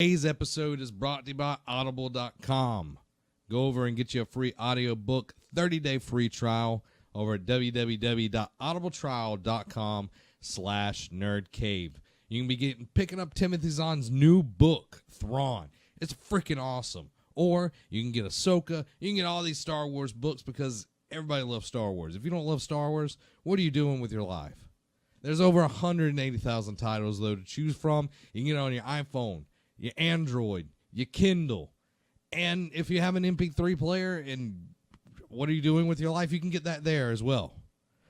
Today's episode is brought to you by Audible.com. Go over and get you a free audiobook 30-day free trial over at www.audibletrial.com/nerdcave. You can be picking up Timothy Zahn's new book, Thrawn. It's freaking awesome. Or you can get Ahsoka. You can get all these Star Wars books because everybody loves Star Wars. If you don't love Star Wars, what are you doing with your life? There's over 180,000 titles, though, to choose from. You can get it on your iPhone, your Android, your Kindle. And if you have an MP3 player and what are you doing with your life, you can get that there as well.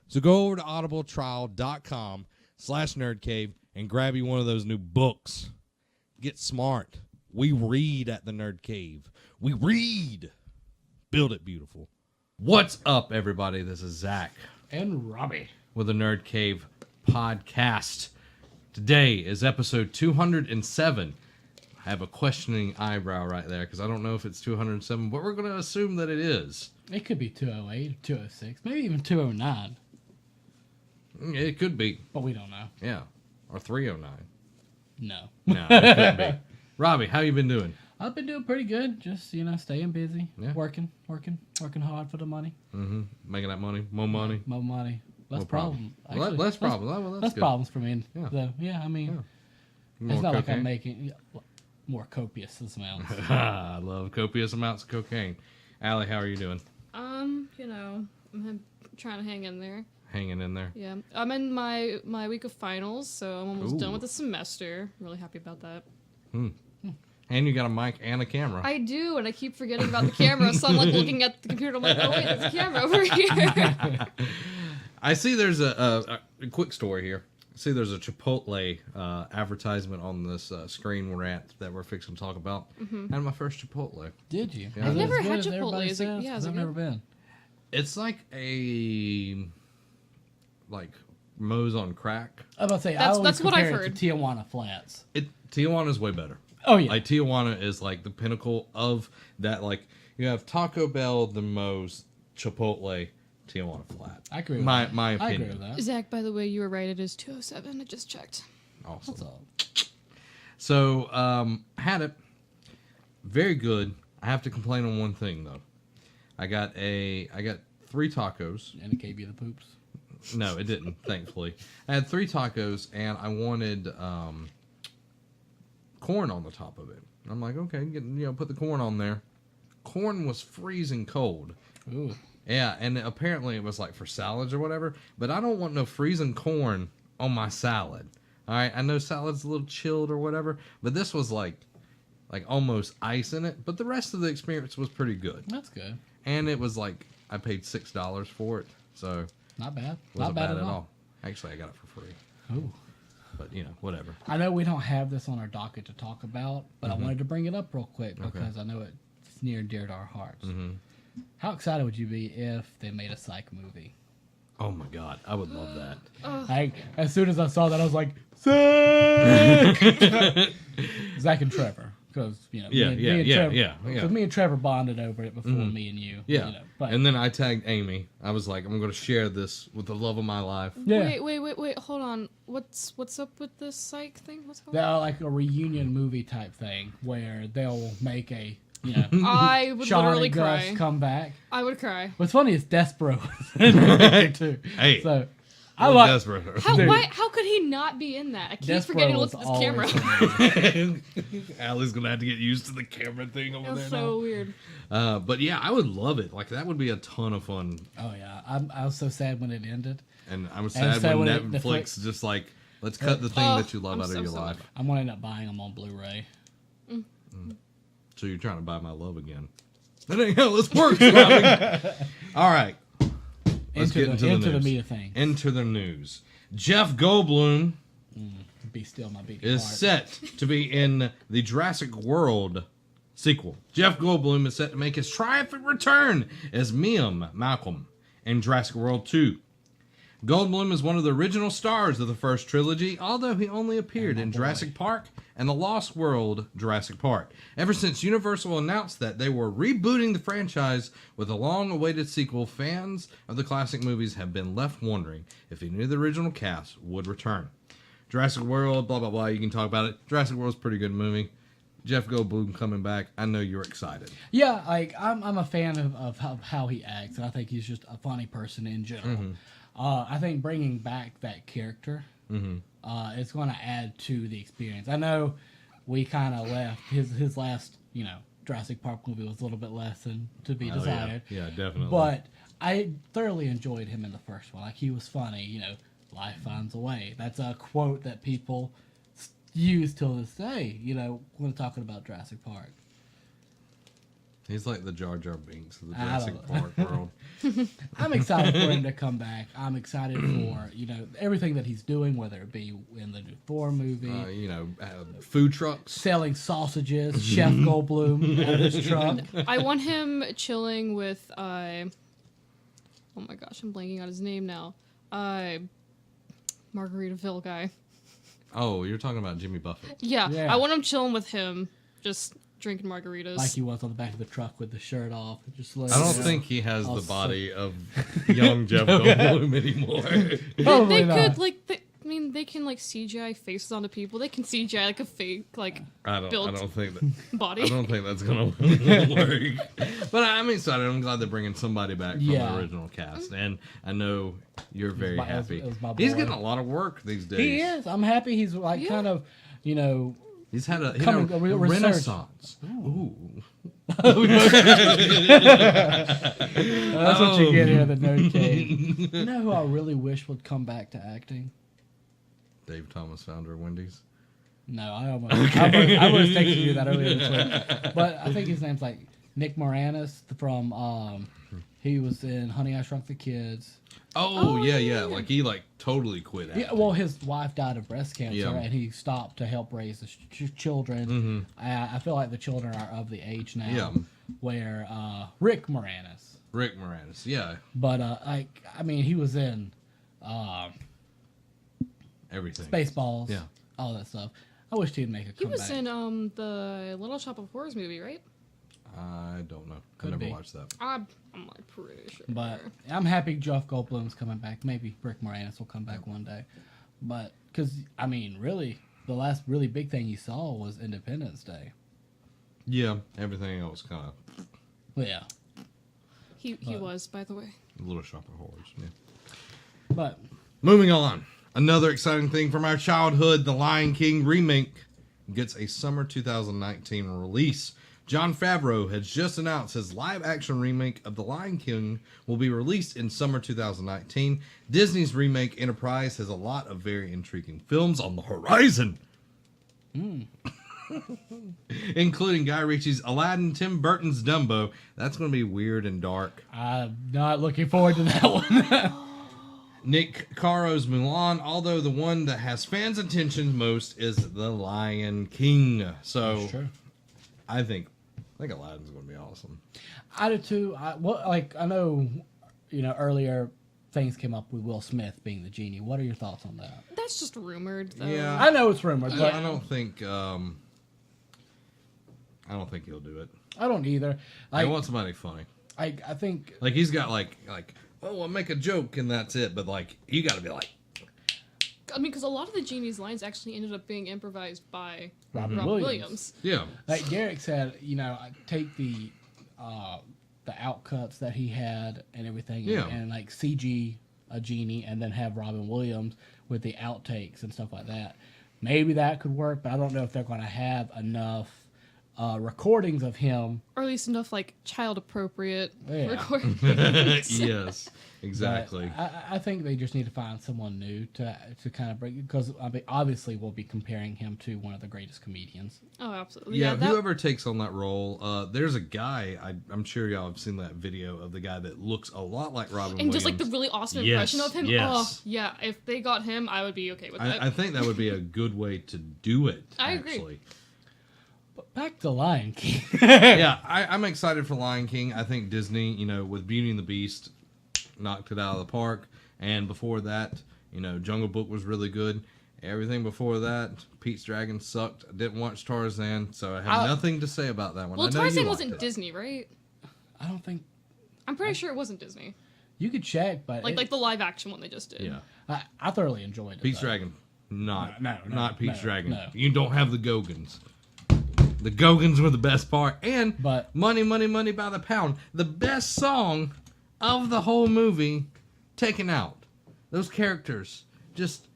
So go over to audibletrial.com/nerdcave and grab you one of those new books. Get smart. We read at the Nerd Cave. We read. Build it beautiful. What's up, everybody? This is Zach. And Robbie. With the Nerd Cave podcast. Today is episode 207. I have a questioning eyebrow right there because I don't know if it's 207, but we're going to assume that it is. It could be 208, 206, maybe even 209. It could be. But we don't know. Yeah. Or 309. No. No, it couldn't be. Robbie, how you been doing? I've been doing pretty good. Just, staying busy. Yeah. Working hard for the money. Mm-hmm. Making that money. More money. More money. Less problems. Actually, less problems. Well, that's less good. problems for me. Yeah. So, yeah, More it's not cocaine. like I'm making more copious amounts. I love copious amounts of cocaine. Allie, how are you doing? I'm trying to hang in there. Hanging in there. Yeah, I'm in my week of finals, so I'm almost done Ooh. with the semester. I'm really happy about that. And you got a mic and a camera. I do, and I keep forgetting about the camera, so I'm like looking at the computer. I'm like, oh wait, there's a camera over here. I see there's a quick story here. I see there's a Chipotle advertisement on this screen we're at that we're fixing to talk about. Mm-hmm. And my first Chipotle. Did you? Yeah. I've never Is it had as good as Chipotle. everybody Is it- says? yeah, 'Cause is it I've good? never been. It's like Moe's on crack. I was about to say, That's what I've heard. To Tijuana Flats. Tijuana's way better. Oh, yeah. Like, Tijuana is like the pinnacle of that. Like, you have Taco Bell, the Moe's, Chipotle, Tijuana Flat. I agree with my that. My I opinion. agree with that. Zach, by the way, you were right. It is 207. I just checked. Awesome. That's all. So, had it. Very good. I have to complain on one thing, though. I got 3 tacos. And it gave you the poops. No, it didn't, thankfully. I had 3 tacos, and I wanted corn on the top of it. I'm like, okay, put the corn on there. Corn was freezing cold. Ooh. Yeah, and apparently it was like for salads or whatever, but I don't want no freezing corn on my salad. All right, I know salad's a little chilled or whatever, but this was like almost ice in it, but the rest of the experience was pretty good. That's good. And it was like, I paid $6 for it, so Not bad. wasn't Not bad bad at all. Actually, I got it for free, Ooh. but whatever. I know we don't have this on our docket to talk about, but I wanted to bring it up real quick because I know it's near and dear to our hearts. Mm-hmm. How excited would you be if they made a Psych movie? Oh my God, I would love that. As soon as I saw that, I was like, Psych! Zach and Trevor. Because, Yeah. Because me and Trevor bonded over it before me and you. Yeah, But, and then I tagged Amy. I was like, I'm going to share this with the love of my life. yeah. Wait, hold on. What's up with this psych thing? What's going on? They're like a reunion movie type thing where they'll make a, I would Sean literally and Gus cry. come back. I would cry. What's funny is Despero in there too. Hey, So I like desperate. How could he not be in that? I keep forgetting to look at this camera. Allie's gonna have to get used to the camera thing over It was there so weird. now. But yeah, I would love it. Like, that would be a ton of fun. Oh yeah, I was so sad when it ended. And I was sad sad when when Netflix just like, let's cut the thing that you love out of your life. I'm gonna end up buying them on Blu-ray. So you're trying to buy my love again? That ain't how this works, Robbie. All right, let's get into the news. meat of things. Enter the news. Jeff Goldblum Be still my beating is heart. set to be in the Jurrasic World sequel. Jeff Goldblum is set to make his triumphant return as Malcolm in Jurassic World 2. Goldblum is one of the original stars of the first trilogy, although he only appeared in Jurassic Park and The Lost World Jurassic Park. Ever since Universal announced that they were rebooting the franchise with a long-awaited sequel, fans of the classic movies have been left wondering if they knew the original cast would return. Jurassic World, blah, blah, blah, you can talk about it. Jurassic World's a pretty good movie. Jeff Goldblum coming back, I know you're excited. Yeah, like I'm a fan of how he acts, and I think he's just a funny person in general. I think bringing back that character is going to add to the experience. I know we kind of left his last, Jurassic Park movie was a little bit less than to be desired. Yeah, definitely. But I thoroughly enjoyed him in the first one. Like, he was funny, life finds a way. That's a quote that people use till this day, when talking about Jurassic Park. He's like the Jar Jar Binks of the Jurassic Park world. I'm excited for him to come back. I'm excited for, everything that he's doing, whether it be in the new Thor movie. Food trucks. Selling sausages, Chef Goldblum out of his truck. I want him chilling with, oh my gosh, I'm blanking on his name now. Margaritaville guy. Oh, you're talking about Jimmy Buffett. Yeah, Yeah. I want him chilling with him, just drinking margaritas. Like he was on the back of the truck with the shirt off. Just I don't think he has the body of young Jeff Goldblum anymore. Probably they not. could, they can, CGI faces onto people. They can CGI, a fake, I don't think that. body. I don't think that's gonna work. But I'm excited. I'm glad they're bringing somebody back from the original cast, and I know you're very happy. it was my He's boy. getting a lot of work these days. He is. I'm happy he's kind of, He's had a Coming- a real renaissance. Ooh. That's what you get here in the Nerd Cave. You know who I really wish would come back to acting? Dave Thomas, founder of Wendy's. No, I was texting you that earlier this week. But I think his name's Nick Moranis from, he was in Honey, I Shrunk the Kids. Oh, yeah. He totally quit acting. Yeah, well, his wife died of breast cancer, Yeah. and he stopped to help raise the children. I feel like the children are of the age now where Rick Moranis. Rick Moranis, yeah. But he was in Everything. Spaceballs, Yeah. all that stuff. I wish he'd make a He comeback. was in the Little Shop of Horrors movie, right? I don't know. I Could never be. watched that. I'm pretty sure. But I'm happy Jeff Goldblum's coming back. Maybe Rick Moranis will come back one day. But, because, really, the last really big thing you saw was Independence Day. Yeah, everything else kind of Well, yeah. He was, by the way. Little Shop of Horrors. Yeah. But Moving on. Another exciting thing from our childhood, the Lion King Remake gets a summer 2019 release. Jon Favreau has just announced his live-action remake of The Lion King will be released in summer 2019. Disney's remake enterprise has a lot of very intriguing films on the horizon. Including Guy Ritchie's Aladdin, Tim Burton's Dumbo. That's going to be weird and dark. I'm not looking forward to that one. Nick Caro's Mulan, although the one that has fans' attention most is The Lion King. So, That's true. I think Aladdin's going to be awesome. I do too. I know, earlier things came up with Will Smith being the genie. What are your thoughts on that? That's just rumored, though. Yeah. I know it's rumored, but I don't think he'll do it. I don't either. I want somebody funny. I think He's got I'll make a joke and that's it. But you got to be because a lot of the genie's lines actually ended up being improvised by Robin Williams. Williams. yeah. Like Garrick said, I take the outcuts that he had and everything, Yeah. and CG a genie, and then have Robin Williams with the outtakes and stuff like that. Maybe that could work, but I don't know if they're going to have enough recordings of him. Or at least enough, child-appropriate Yeah. recordings. Yes, exactly. But I think they just need to find someone new to kind of break, because obviously we'll be comparing him to one of the greatest comedians. Oh, absolutely. Yeah, whoever takes on that role, there's a guy, I'm sure y'all have seen that video of the guy that looks a lot like Robin And Williams. just the really awesome Yes, impression of him. yes. Oh, yeah. If they got him, I would be okay with that. I think that would be a good way to do it, I agree. actually. But back to Lion King. Yeah, I'm excited for Lion King. I think Disney, with Beauty and the Beast, knocked it out of the park. And before that, Jungle Book was really good. Everything before that, Pete's Dragon sucked. I didn't watch Tarzan, so I have nothing to say about that one. Well, I know Tarzan you wasn't liked it. Disney, right? I don't think I'm pretty sure it wasn't Disney. you could check, but Like the live-action one they just did. Yeah, I thoroughly enjoyed it. Pete's though. Dragon, not No, Pete's no, Dragon. no. You don't have the Gogans. The Gogans were the best part. And But- Money, Money, Money by the Pound. The best song of the whole movie taken out. Those characters, just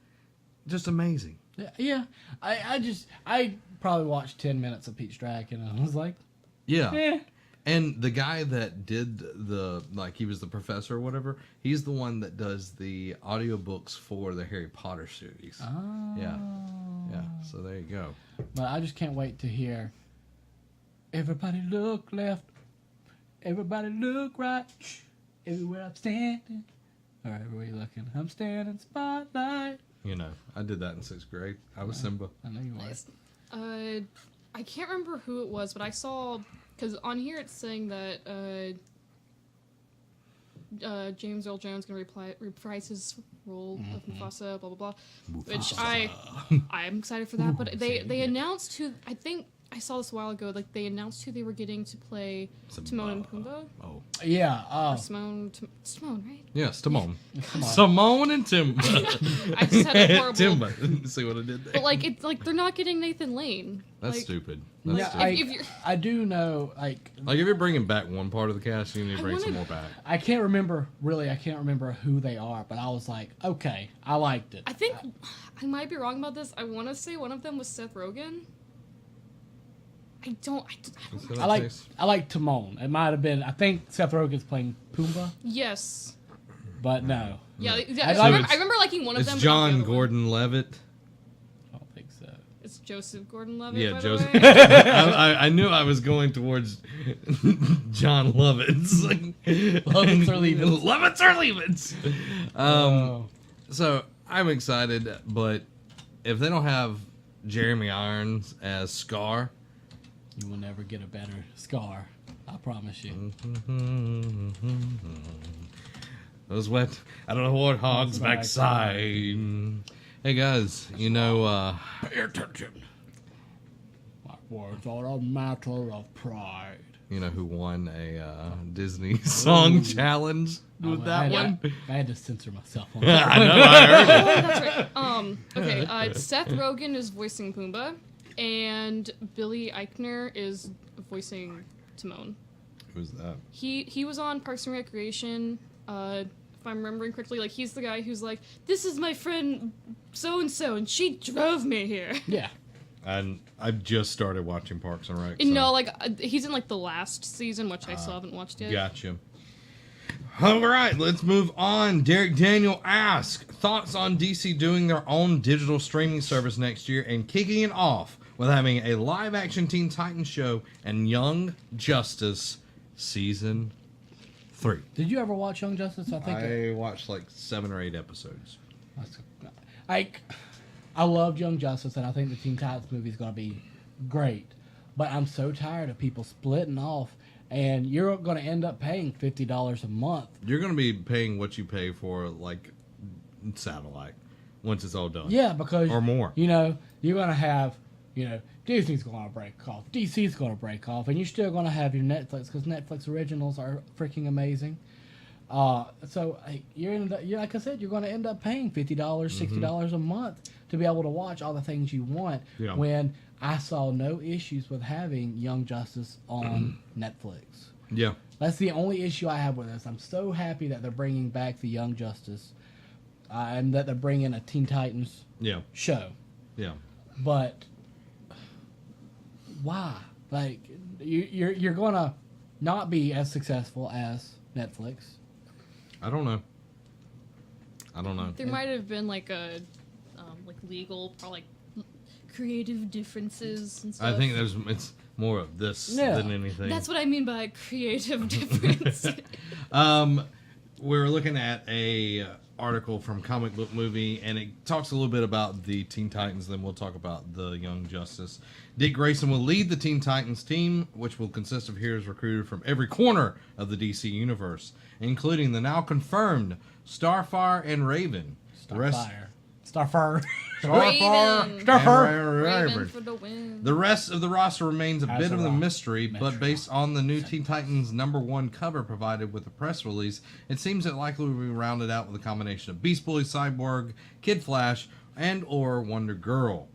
amazing. Yeah. I probably watched 10 minutes of Pete's Dragon and I was like, Yeah. eh. And the guy that did he was the professor or whatever, he's the one that does the audiobooks for the Harry Potter series. Oh. Yeah. Yeah. So there you go. But I just can't wait to hear everybody look left, everybody look right, everywhere I'm standing. All right, everywhere you looking? I'm standing spotlight. You know, I did that in 6th grade. I was Simba. I know you were. Nice. I can't remember who it was, but I saw, because on here it's saying that James Earl Jones going to reprise his role of Mufasa, blah blah blah. Which I'm excited for that. But they announced who, I think I saw this a while ago. Like they announced who they were getting to play Timon and Pumbaa. Oh. Yeah. Timon, right? Yes, Timon. Come on. Simone and Timba. I just had a horrible. Timba. See what I did there? But like it's like they're not getting Nathan Lane. That's like, stupid. like, That's Yeah, stupid. if you're- I do know, like Like if you're bringing back one part of the cast, you need to bring some more back. I can't remember who they are, but I was like, okay, I liked it. I think I might be wrong about this. I want to say one of them was Seth Rogen. I don't. I like Timon. It might have been. I think Seth Rogen's playing Pumbaa, Yes. but no, Yeah. I I remember liking one of It's them. but not the John other one. Gordon-Levitt. I don't think so. It's Joseph Gordon-Levitt. Yeah, by Joseph. The way. I knew I was going towards John Lovitz. Lovitz or Leavitz. Lovitz or Leavitz. Oh. So I'm excited, but if they don't have Jeremy Irons as Scar, You will never get a better Scar. I promise you. those wet, I don't know what hogs backside. Hey guys, you know, pay attention. My words are a matter of pride. You know who won a Disney song challenge with that one? I had to censor myself on that. I know, I heard it. Oh, that's right. Okay. Seth Rogen is voicing Pumbaa, and Billy Eichner is voicing Timon. Who's that? He was on Parks and Recreation. If I'm remembering correctly, like he's the guy who's like, "This is my friend so and so, and she drove me here." Yeah. And I've just started watching Parks and Rec. So. No, like he's in like the last season, which I still haven't watched yet. Gotcha. All right, let's move on. Derek Daniel asks, thoughts on DC doing their own digital streaming service next year and kicking it off with having a live-action Teen Titans show and Young Justice Season 3. Did you ever watch Young Justice? I watched like 7 or 8 episodes. I loved Young Justice, and I think the Teen Titans movie is going to be great. But I'm so tired of people splitting off, and you're going to end up paying $50 a month. You're going to be paying what you pay for, like, satellite once it's all done. Yeah, because Or more. You know, you're going to have, Disney's going to break off, DC's going to break off, and you're still going to have your Netflix because Netflix originals are freaking amazing. So like I said, you're going to end up paying $50, $60 a month to be able to watch all the things you want. Yeah. When I saw no issues with having Young Justice on Netflix. Yeah. That's the only issue I have with this. I'm so happy that they're bringing back the Young Justice, and that they're bringing a Teen Titans Yeah. show. Yeah. But why? Like you're gonna not be as successful as Netflix. I don't know. There might have been like a legal, probably creative differences and stuff. I think it's more of this than anything. That's what I mean by creative difference. We're looking at a article from Comic Book Movie, and it talks a little bit about the Teen Titans, then we'll talk about the Young Justice. Dick Grayson will lead the Teen Titans team, which will consist of heroes recruited from every corner of the DC universe, including the now confirmed Starfire and Raven. Starfire. Raven. Starfire. Raven for the win. The rest of the roster remains a bit of a mystery, Metro. but based on the new Teen Titans #1 cover provided with the press release, it seems it likely will be rounded out with a combination of Beast Boy, Cyborg, Kid Flash, and or Wonder Girl.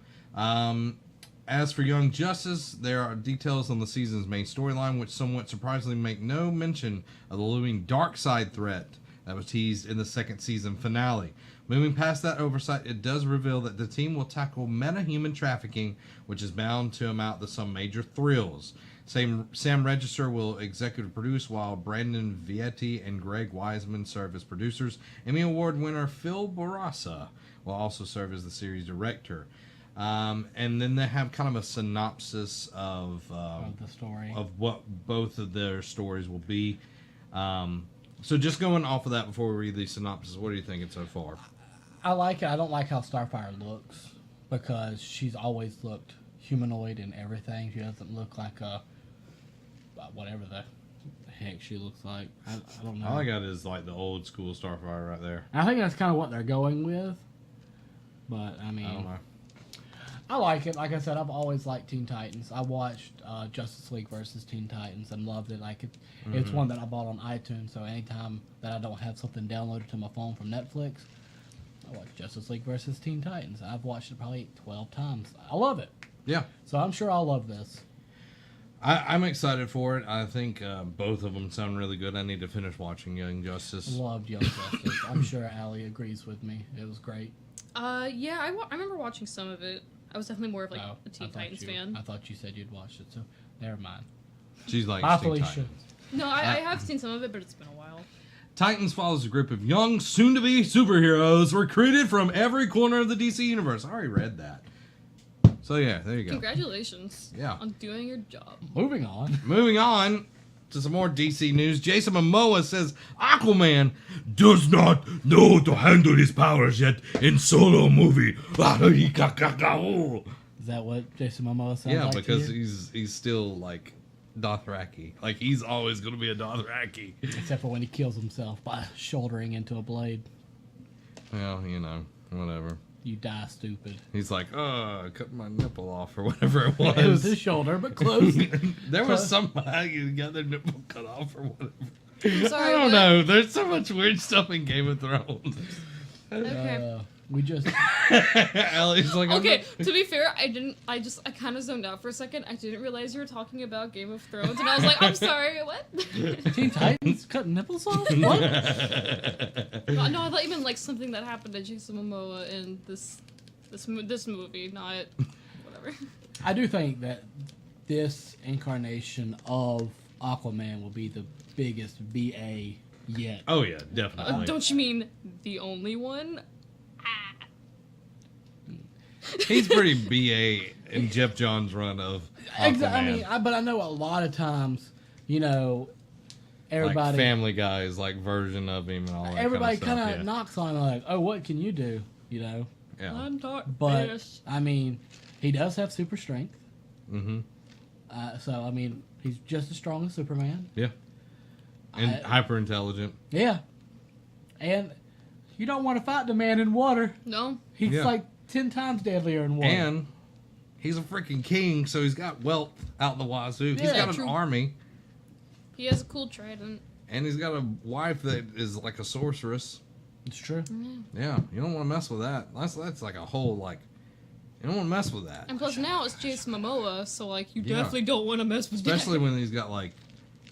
As for Young Justice, there are details on the season's main storyline, which somewhat surprisingly make no mention of the looming Darkseid threat that was teased in the second season finale. Moving past that oversight, it does reveal that the team will tackle meta-human trafficking, which is bound to amount to some major thrills. Sam Register will executive produce, while Brandon Vietti and Greg Wiseman serve as producers. Emmy Award winner Phil Bourassa will also serve as the series director. And then they have kind of a synopsis of the story of what both of their stories will be. So just going off of that before we read the synopsis, what are you thinking so far? I like it. I don't like how Starfire looks because she's always looked humanoid in everything. She doesn't look like whatever the heck she looks like. I don't know. All I got is like the old school Starfire right there. I think that's kind of what they're going with. But I mean, I don't know. I like it. Like I said, I've always liked Teen Titans. I watched Justice League versus Teen Titans and loved it. Like it's one that I bought on iTunes. So anytime that I don't have something downloaded to my phone from Netflix, I watch Justice League versus Teen Titans. I've watched it probably 12 times. I love it. Yeah. So I'm sure I'll love this. I'm excited for it. I think both of them sound really good. I need to finish watching Young Justice. Loved Young Justice. I'm sure Allie agrees with me. It was great. Yeah, I remember watching some of it. I was definitely more of like a Teen I Titans fan. I thought you said you'd watched it, so never mind. She's like Bye, Teen Felicia. Titans. No, I have seen some of it, but it's been a while. Titans follows a group of young, soon-to-be superheroes recruited from every corner of the DC universe. I already read that. So yeah, there you go. Congratulations. Yeah. On doing your job. Moving on. Moving on to some more DC news. Jason Momoa says Aquaman does not know to handle his powers yet in solo movie. Is that what Jason Momoa sounds Yeah, like because to you? he's still like Dothraki. Like he's always gonna be a Dothraki. Except for when he kills himself by shouldering into a blade. Well, you know, whatever. You die stupid. He's like, cut my nipple off or whatever it was. It was his shoulder, but close. There was somebody who got their nipple cut off or whatever. I'm sorry, I don't what? know. There's so much weird stuff in Game of Thrones. Okay. We just... Allie's like, Okay, to be fair, I kind of zoned out for a second. I didn't realize you were talking about Game of Thrones, and I was like, I'm sorry, what? Teen Titans cutting nipples off? What? No, I thought you meant like something that happened to Jason Momoa in this movie, not whatever. I do think that this incarnation of Aquaman will be the biggest BA yet. Oh yeah, definitely. Don't you mean the only one? He's pretty BA in Jeff Johns' run of Aquaman. I mean, but I know a lot of times, you know, everybody, like Family Guy's like version of him and all that. everybody kind of stuff, knocks on like, oh, what can you do? You know, yeah. I'm dark but fish. I mean, he does have super strength. Mm-hmm. So I mean, he's just as strong as Superman. Yeah. And hyper intelligent. Yeah, and you don't want to fight the man in water. No. He's Yeah. like 10 times deadlier in water. And he's a freaking king, so he's got wealth out the wazoo. He's Yeah, got true. an army, He has a cool trident. and he's got a wife that is like a sorceress. It's true. Yeah, you don't want to mess with that. That's like a whole like, you don't want to mess with that. And plus now it's Jason Momoa, so like you Yeah. definitely don't want to mess with Especially that. when he's got like,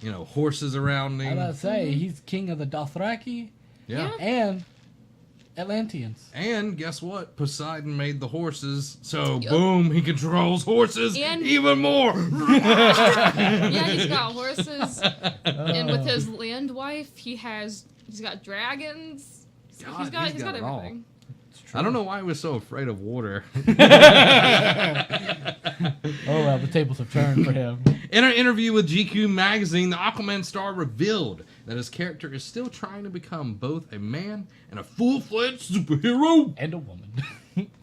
you know, horses around I him. was about to say, he's king of the Dothraki Yeah. and Atlanteans. And guess what? Poseidon made the horses, so Yup. boom, he controls horses And- even more. Yeah, he's got horses, and with his land wife, he's got dragons. God, he's got it all. everything. I don't know why he was so afraid of water. Oh, well, the tables have turned for him. In an interview with GQ magazine, the Aquaman star revealed that his character is still trying to become both a man and a full-fledged superhero. And a woman.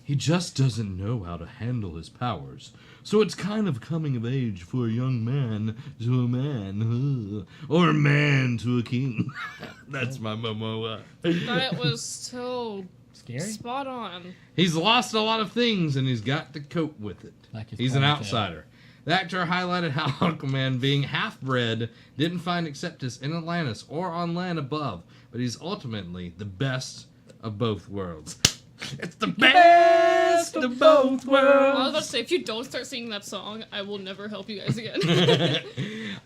He just doesn't know how to handle his powers. So it's kind of coming of age for a young man to a man, or a man to a king. That's my Momoa. That was so Scary? spot on. He's lost a lot of things, and he's got to cope with it. Like his He's an ponytail. outsider. The actor highlighted how Aquaman, being half-bred, didn't find acceptance in Atlantis or on land above, but he's ultimately the best of both worlds. It's the best best of both I was worlds. about to say, if you don't start singing that song, I will never help you guys again.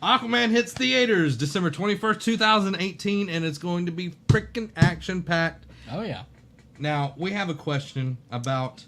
Aquaman hits theaters December 21st, 2018, and it's going to be freaking action-packed. Oh, yeah. Now, we have a question about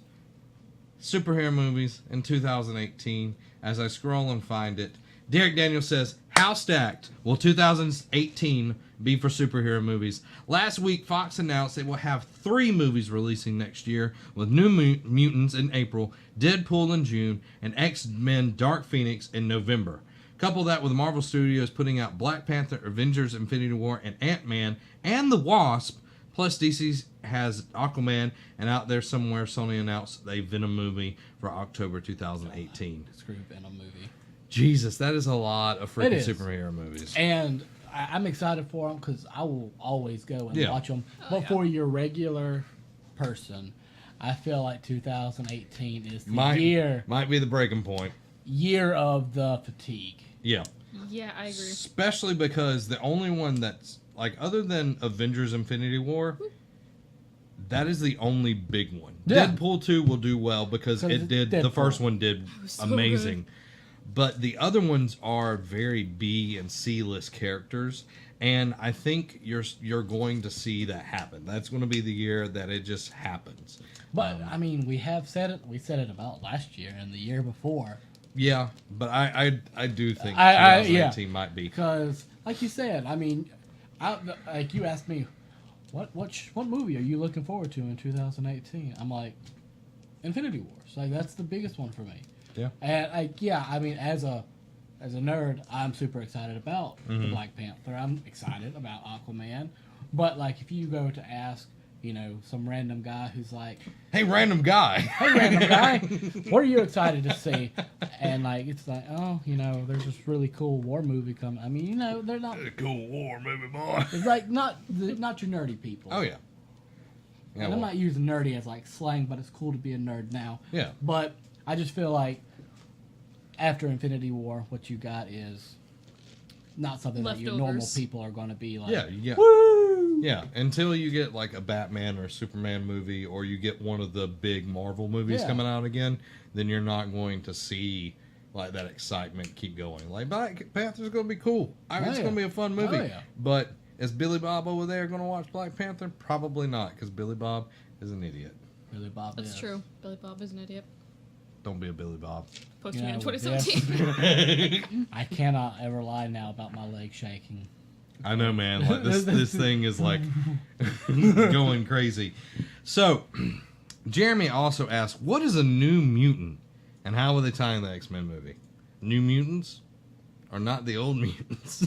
superhero movies in 2018. As I scroll and find it, Derek Daniels says, how stacked will 2018 be for superhero movies? Last week, Fox announced they will have 3 movies releasing next year, with New Mutants in April, Deadpool in June, and X-Men Dark Phoenix in November. Couple that with Marvel Studios putting out Black Panther, Avengers Infinity War, and Ant-Man, and The Wasp. Plus, DC has Aquaman, and out there somewhere, Sony announced a Venom movie for October 2018. Screw Venom movie. Jesus, that is a lot of freaking It is. superhero movies. And I'm excited for them because I will always go and watch them. But for your regular person, I feel like 2018 is the Might be the breaking point. year of the fatigue. Yeah. Yeah, I agree. Especially because the only one that's, like, other than Avengers Infinity War, that is the only big one. Yeah. Deadpool 2 will do well because it did, the Deadpool. first one did so amazing. But the other ones are very B and C list characters, and I think you're going to see that happen. That's going to be the year that it just happens. But I mean, we have said it. We said it about last year and the year before. Yeah, but I do think I 2019 might be. Because, like you said, I mean, like you asked me, what movie are you looking forward to in 2018? I'm like, Infinity Wars. Like that's the biggest one for me. Yeah. And I mean, as a nerd, I'm super excited about the Black Panther. I'm excited about Aquaman. But like, if you go to ask, some random guy who's like, Hey, random guy. "Hey, random guy, what are you excited to see?" And like, it's like, oh, there's this really cool war movie coming. I mean, they're not. A cool war movie, boy. It's like not your nerdy people. Oh yeah. Yeah. And I'm not using nerdy as like slang, but it's cool to be a nerd now. Yeah. But I just feel like after Infinity War, what you got is not something that your normal Leftovers. people are going to be like. Yeah. Woo! Yeah, until you get like a Batman or a Superman movie, or you get one of the big Marvel movies coming out again, then you're not going to see like that excitement keep going. Like Black Panther's going to be cool. It's going to be a fun movie. Oh, yeah. But is Billy Bob over there going to watch Black Panther? Probably not, because Billy Bob is an idiot. Billy Bob That's is. true. Billy Bob is an idiot. Don't be a Billy Bob. Postman Yeah, 2017. I cannot ever lie now about my leg shaking. I know, man. Like this thing is like going crazy. So, Jeremy also asked, "What is a New Mutant, and how will they tie in the X-Men movie? New Mutants, or not the old mutants?"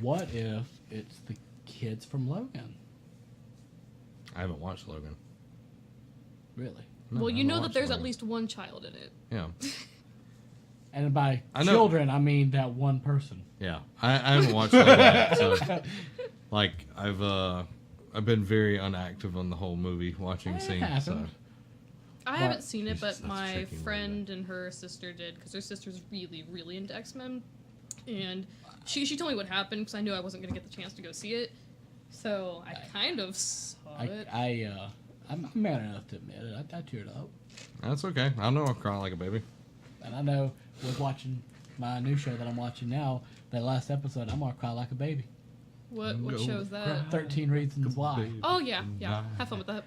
What if it's the kids from Logan? I haven't watched Logan. Really? No, Well, I you haven't know that watched there's at Logan. least one child in it. Yeah, And by I know. children, I mean that one person. yeah. I haven't watched Logan yet, so like I've been very inactive on the whole movie watching It scene. So happened. I But- haven't seen it, That's but my tricky, friend and her sister did, because her sister's really, really into X-Men. And she told me what happened, because I knew I wasn't going to get the chance to go see it. So I kind of saw it. I'm man enough to admit it. I teared up. that's okay. I know I'll cry like a baby. And I know with watching my new show that I'm watching now, that last episode, I'm going to cry like a baby. What Go show's that? 13 Reasons Why. Oh, yeah. Have fun with that.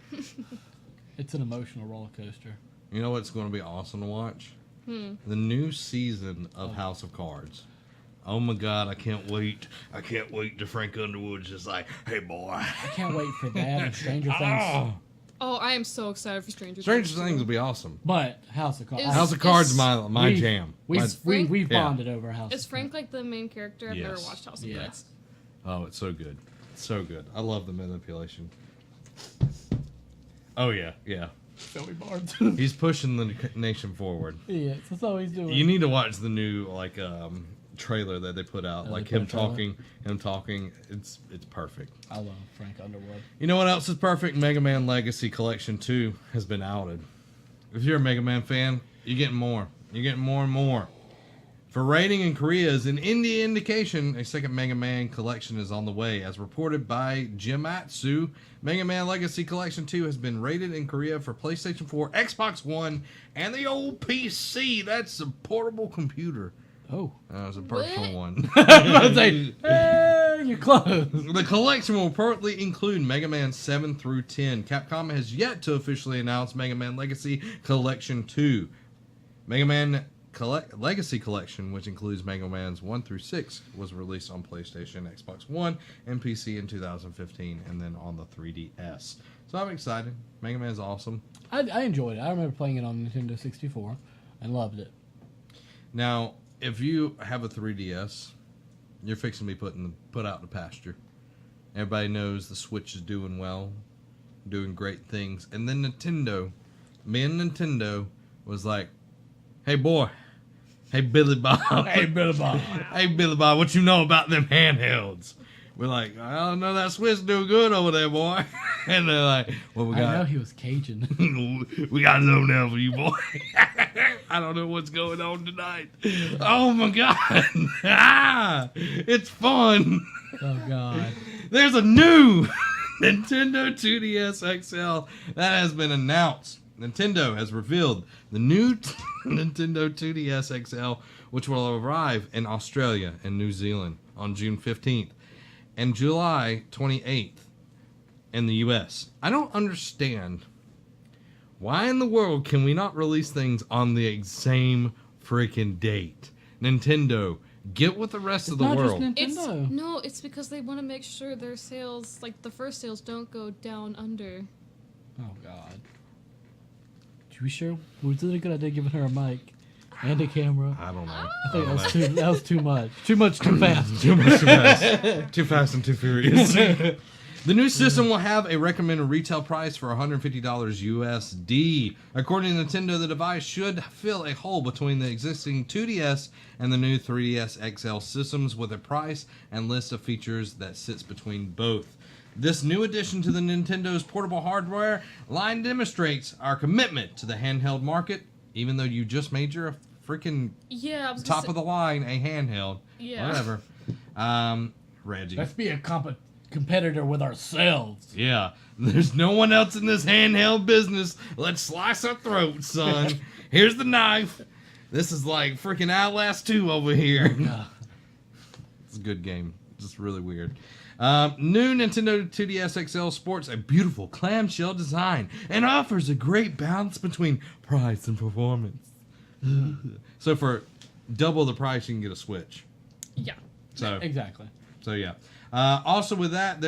It's an emotional roller coaster. You know what's going to be awesome to watch? Hmm. The new season of House of Cards. Oh my God, I can't wait. I can't wait to Frank Underwood's just like, hey boy. I can't wait for that and Stranger Things. Oh, I am so excited for Stranger Stranger Things will be awesome. But House of Cards. Is- House of Cards is my we- jam. We've Frank- bonded over House Is of Frank like the main character? I've never Yes. watched House of Yeah. Cards. Oh, it's so good. It's so good. I love the manipulation. Oh yeah, yeah. Joey Barnes. He's pushing the nation forward. Yeah, that's all he's doing. You need to watch the new trailer that they put out. Oh, Like they put him a trailer? talking. It's perfect. I love Frank Underwood. You know what else is perfect? Mega Man Legacy Collection 2 has been outed. If you're a Mega Man fan, you're getting more. You're getting more and more. For rating in Korea is an indie indication. A second Mega Man collection is on the way. As reported by Jimatsu, Mega Man Legacy Collection 2 has been rated in Korea for PlayStation 4, Xbox One, and the old PC. That's a portable computer. Oh. It's a personal one. I was like, hey, you're close. The collection will partly include Mega Man 7 through 10. Capcom has yet to officially announce Mega Man Legacy Collection 2. Mega Man Legacy Collection, which includes Mega Man's 1 through 6, was released on PlayStation, Xbox One, and PC in 2015, and then on the 3DS. So I'm excited. Mega Man's awesome. I enjoyed it. I remember playing it on Nintendo 64 and loved it. Now, if you have a 3DS, you're fixing to be put out to pasture. Everybody knows the Switch is doing well, doing great things, and then Nintendo was like, "Hey boy, hey Billy Bob, Hey, Billy Bob. hey Billy Bob, what you know about them handhelds?" We're like, "I don't know, that Switch do good over there, boy." And they're like, "Well, we I know got he was Cajun. we got a little now for you, boy." I don't know what's going on tonight. Oh my god, it's fun. Oh, God. There's a new Nintendo 2DS XL that has been announced. Nintendo has revealed the new Nintendo 2DS XL, which will arrive in Australia and New Zealand on June 15th and July 28th in the US. I don't understand why in the world can we not release things on the same freaking date. Nintendo, get with the rest of the world. It's because they want to make sure their sales, like the first sales, don't go down under. Oh, God. You sure? Was it a good idea giving her a mic and a camera? I don't know. I think that was too much. Too much, too fast. Too much, too fast. Too fast and too furious. The new system will have a recommended retail price for $150 USD. According to Nintendo, the device should fill a hole between the existing 2DS and the new 3DS XL systems with a price and list of features that sits between both. This new addition to the Nintendo's portable hardware line demonstrates our commitment to the handheld market, even though you just made your freaking top of the line a handheld. Yeah. Whatever. Reggie. Let's be a competitor with ourselves. Yeah. There's no one else in this handheld business. Let's slice our throats, son. Here's the knife. This is like freaking Outlast 2 over here. It's a good game. Just really weird. New Nintendo 2DS XL sports a beautiful clamshell design and offers a great balance between price and performance. So for double the price, you can get a Switch. Yeah. So Exactly. So yeah. Also with that,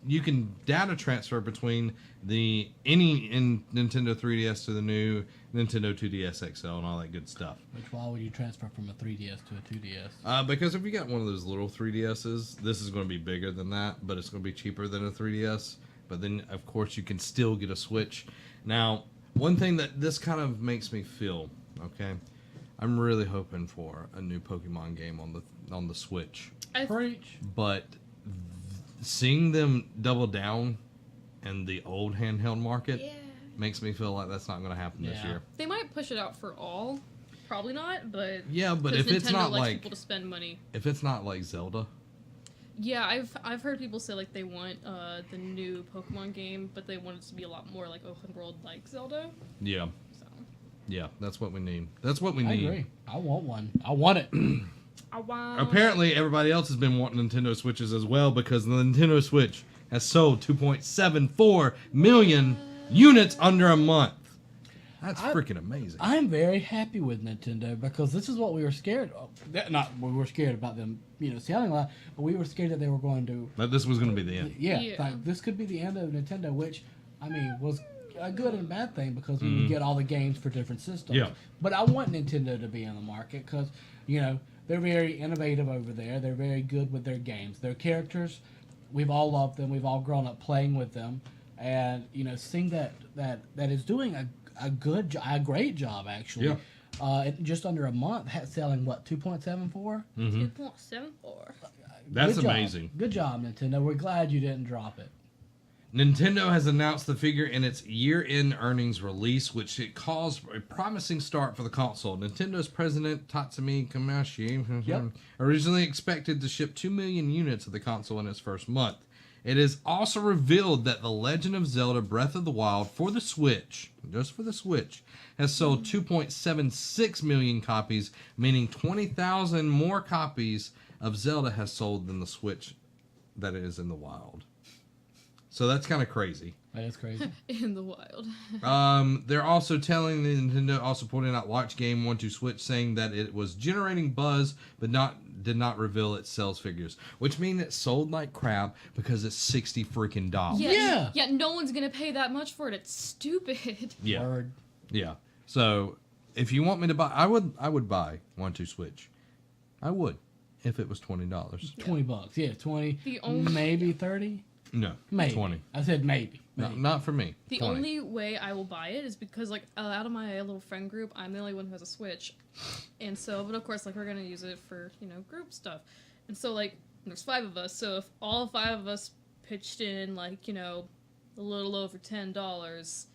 you can data transfer between any Nintendo 3DS to the new Nintendo 2DS XL and all that good stuff. Why would you transfer from a 3DS to a 2DS? Because if you got one of those little 3DSs, this is going to be bigger than that, but it's going to be cheaper than a 3DS. But then, of course, you can still get a Switch. Now, one thing that this kind of makes me feel, okay, I'm really hoping for a new Pokemon game on the Switch. Preach. But seeing them double down in the old handheld market makes me feel like that's not going to happen this year. They might push it out for all. Probably not, but but if Nintendo it's not likes like people to spend money. If it's not like Zelda. Yeah, I've heard people say like they want the new Pokemon game, but they want it to be a lot more like open world like Zelda. Yeah. So. Yeah, that's what we need. That's what we need. I agree. I want one. I want it. Apparently, everybody else has been wanting Nintendo Switches as well because the Nintendo Switch has sold 2.74 million units under a month. That's freaking amazing. I'm very happy with Nintendo because this is what we were scared of. We were scared about them, selling a lot, but we were scared that they were going to. That this was going to be the end. Yeah, like this could be the end of Nintendo, which was a good and bad thing because we would get all the games for different systems. Yeah. But I want Nintendo to be in the market because they're very innovative over there. They're very good with their games. Their characters, we've all loved them. We've all grown up playing with them, and seeing that is doing a great job actually. Yeah. In just under a month, selling what 2.74. 2.74. That's Good job. amazing. Good job, Nintendo. We're glad you didn't drop it. Nintendo has announced the figure in its year-end earnings release, which it calls a promising start for the console. Nintendo's president, Tatsumi Kamashi, originally expected to ship 2 million units of the console in its first month. It is also revealed that The Legend of Zelda Breath of the Wild for the Switch, just for the Switch, has sold 2.76 million copies, meaning 20,000 more copies of Zelda has sold than the Switch that is in the wild. So that's kind of crazy. That is crazy. In the wild. They're also telling Nintendo, also pointing out Watch Game 1-2 Switch, saying that it was generating buzz, but did not reveal its sales figures, which means it sold like crap because it's $60 freaking dollars. Yeah. No one's gonna pay that much for it. It's stupid. Yeah. Word. Yeah. So if you want me to buy, I would buy 1-2 Switch. I would, if it was $20. $20. Yeah, 20. The only- maybe 30. No, Maybe 20. I said maybe. No, not for me. The 20. only way I will buy it is because, like, out of my little friend group, I'm the only one who has a Switch. And so, but of course, like, we're going to use it for, group stuff. And so, like, there's 5 of us. So if all 5 of us pitched in, like, a little over $10,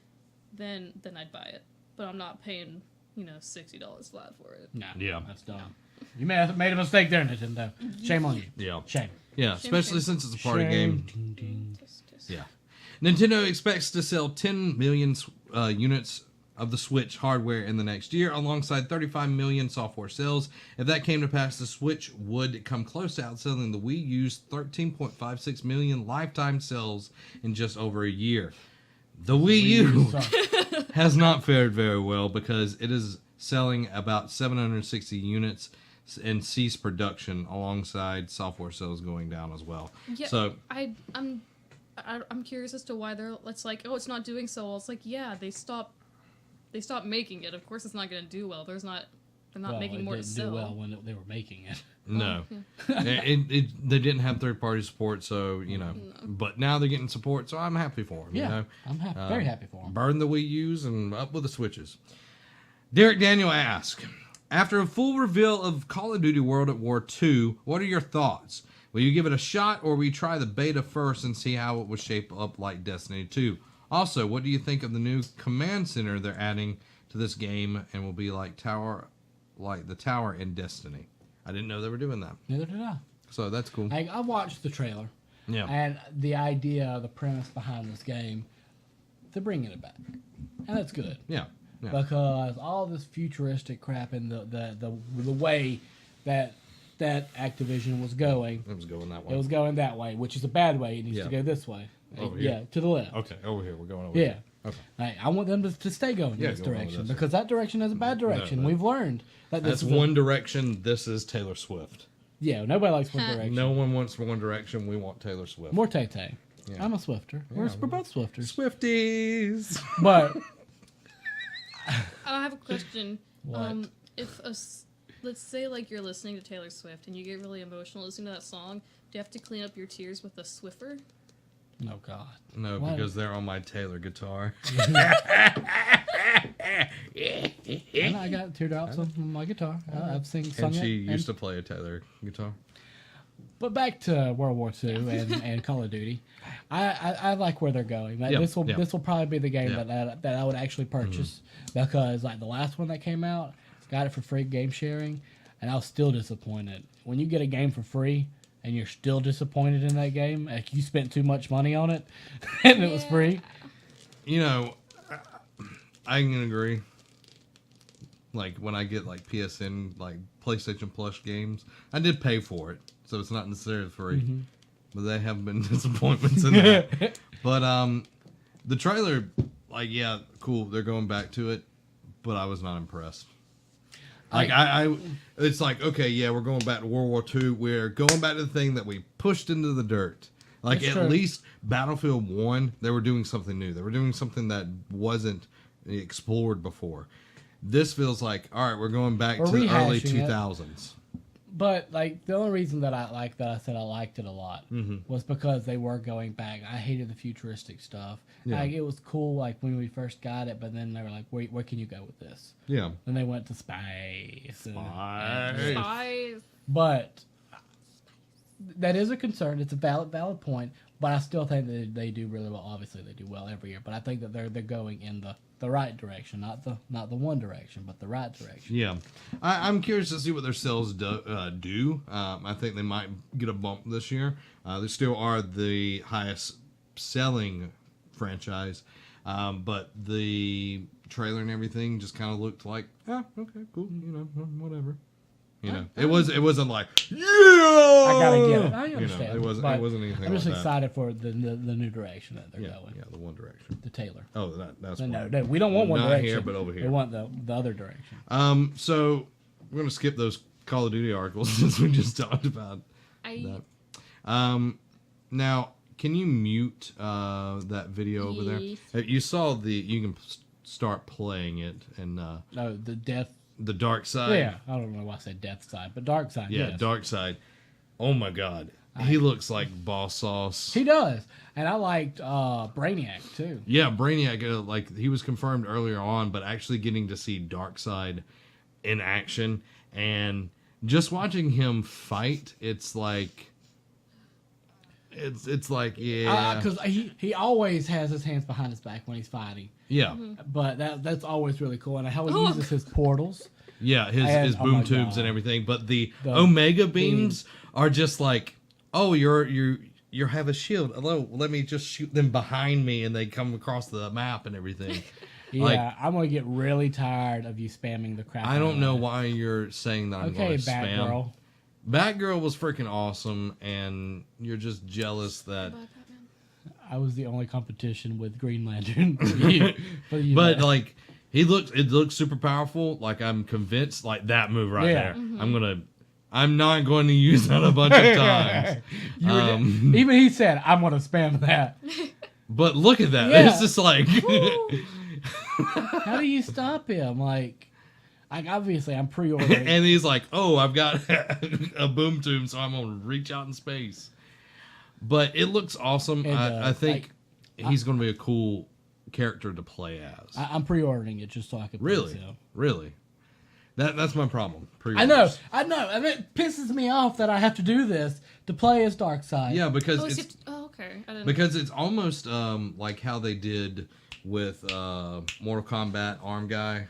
then I'd buy it. But I'm not paying, $60 flat for it. No, Yeah. that's dumb. You may have made a mistake there, Nintendo. Shame on you. Yeah. Shame. Yeah, especially shame. since it's a party game. Ding, ding. Yeah. Nintendo expects to sell 10 million units of the Switch hardware in the next year, alongside 35 million software sales. If that came to pass, the Switch would come close to outselling the Wii U's 13.56 million lifetime sales in just over a year. The Wii U has not fared very well because it is selling about 760 units and ceased production alongside software sales going down as well. Yeah, So I'm curious as to why it's like, oh, it's not doing so well. It's like, yeah, they stopped making it. Of course, it's not going to do well. They're not making more to sell. Do well when they were making it. no, they didn't have third-party support, so But now they're getting support, so I'm happy for them. Yeah, I'm happy, very happy for them. Burn the Wii U's and up with the Switches. Derek Daniel asks, after a full reveal of Call of Duty World at War II, what are your thoughts? Will you give it a shot, or will you try the beta first and see how it will shape up like Destiny 2? Also, what do you think of the new command center they're adding to this game and will be like the tower in Destiny? I didn't know they were doing that. Neither did I. So that's cool. I watched the trailer. Yeah. And the idea, the premise behind this game, they're bringing it back. And that's good. Yeah. Because all this futuristic crap and the way that Activision was going, It was going that way. it was going that way, which is a bad way. It needs Yeah. to go this way. Over here? Yeah, to the left. Okay, over here. We're going over Yeah. here. Okay. Hey, I want them to stay going Yeah, in this go on direction with this. because that direction is a bad direction. no. We've learned that this That's is one direction. This is Taylor Swift. yeah, nobody likes one direction. No one wants One Direction. We want Taylor Swift. More Tay-Tay. Yeah. I'm a Swifter. We're both Swifters. Swifties. But I have a question. What? Let's say like you're listening to Taylor Swift and you get really emotional listening to that song, do you have to clean up your tears with a Swiffer? oh God. No, Why? because they're on my Taylor guitar. And I got teardrops on my guitar. I've sung And it. she used to play a Taylor guitar. But back to World War II and Call of Duty, I like where they're going. Like, Yeah, this will yeah. probably be the game Yeah. that I would actually purchase because like the last one that came out, got it for free game sharing, and I was still disappointed. When you get a game for free and you're still disappointed in that game, like you spent too much money on it and it was free. I can agree. Like when I get like PSN, like PlayStation Plus games, I did pay for it, so it's not necessarily free. But they have been disappointments in that. But the trailer, like, yeah, cool. They're going back to it, but I was not impressed. Like it's like, okay, yeah, we're going back to World War II. We're going back to the thing that we pushed into the dirt. Like That's at true. least Battlefield 1, they were doing something new. They were doing something that wasn't explored before. This feels like, all right, we're going back We're to the early rehashing it. 2000s. But like the only reason that I said I liked it a lot was because they were going back. I hated the futuristic stuff. Yeah. Like it was cool like when we first got it, but then they were like, where can you go with this? Yeah. Then they went to space. Space. I But that is a concern. It's a valid point. But I still think that they do really well. Obviously, they do well every year. But I think that they're going in the right direction, not the one direction, but the right direction. Yeah, I'm curious to see what their sales do. I think they might get a bump this year. They still are the highest selling franchise, but the trailer and everything just kind of looked like, okay, cool, whatever. It wasn't like, yeah, I gotta get it. I understand. It wasn't anything. I'm just like excited for the new direction that they're going. Yeah, the One Direction. The Taylor. Oh, that's No, we don't want One not Direction. here, but over here. We want the other direction. So we're gonna skip those Call of Duty articles since we just talked about that. Now, can you mute that video over there? You saw you can start playing it and the death. The Darkseid. Yeah, I don't know why I said Death Side, but Darkseid. Yeah, yes. Darkseid. Oh my God, he looks like boss sauce. He does, and I liked Brainiac too. Yeah, Brainiac. Like he was confirmed earlier on, but actually getting to see Darkseid in action and just watching him fight, it's like. It's like, yeah, because he always has his hands behind his back when he's fighting. Yeah, but that's always really cool, and how he uses his portals. Yeah, his boom tubes and everything. But the Omega beams are just like, oh, you have a shield. Hello, let me just shoot them behind me, and they come across the map and everything. Yeah, I'm gonna get really tired of you spamming the crap. I don't know why you're saying that. I'm going to spam. Batgirl. Batgirl was freaking awesome, and you're just jealous that. I was the only competition with Green Lantern. But like, it looks super powerful. Like I'm convinced, like that move right there. Mm-hmm. I'm not going to use that a bunch of times. Even he said, "I'm going to spam that." But look at that. Yeah. It's just like, how do you stop him? Like obviously I'm pre-ordering. And he's like, "Oh, I've got a boom tube, so I'm going to reach out in space." But it looks awesome. And, I think he's going to be a cool character to play as. I'm pre-ordering it just so I can play him. Really? That's my problem. Pre-orders. I know. I mean, it pisses me off that I have to do this to play as Darkseid. Yeah, because okay. I didn't because it's almost like how they did with Mortal Kombat Arm Guy.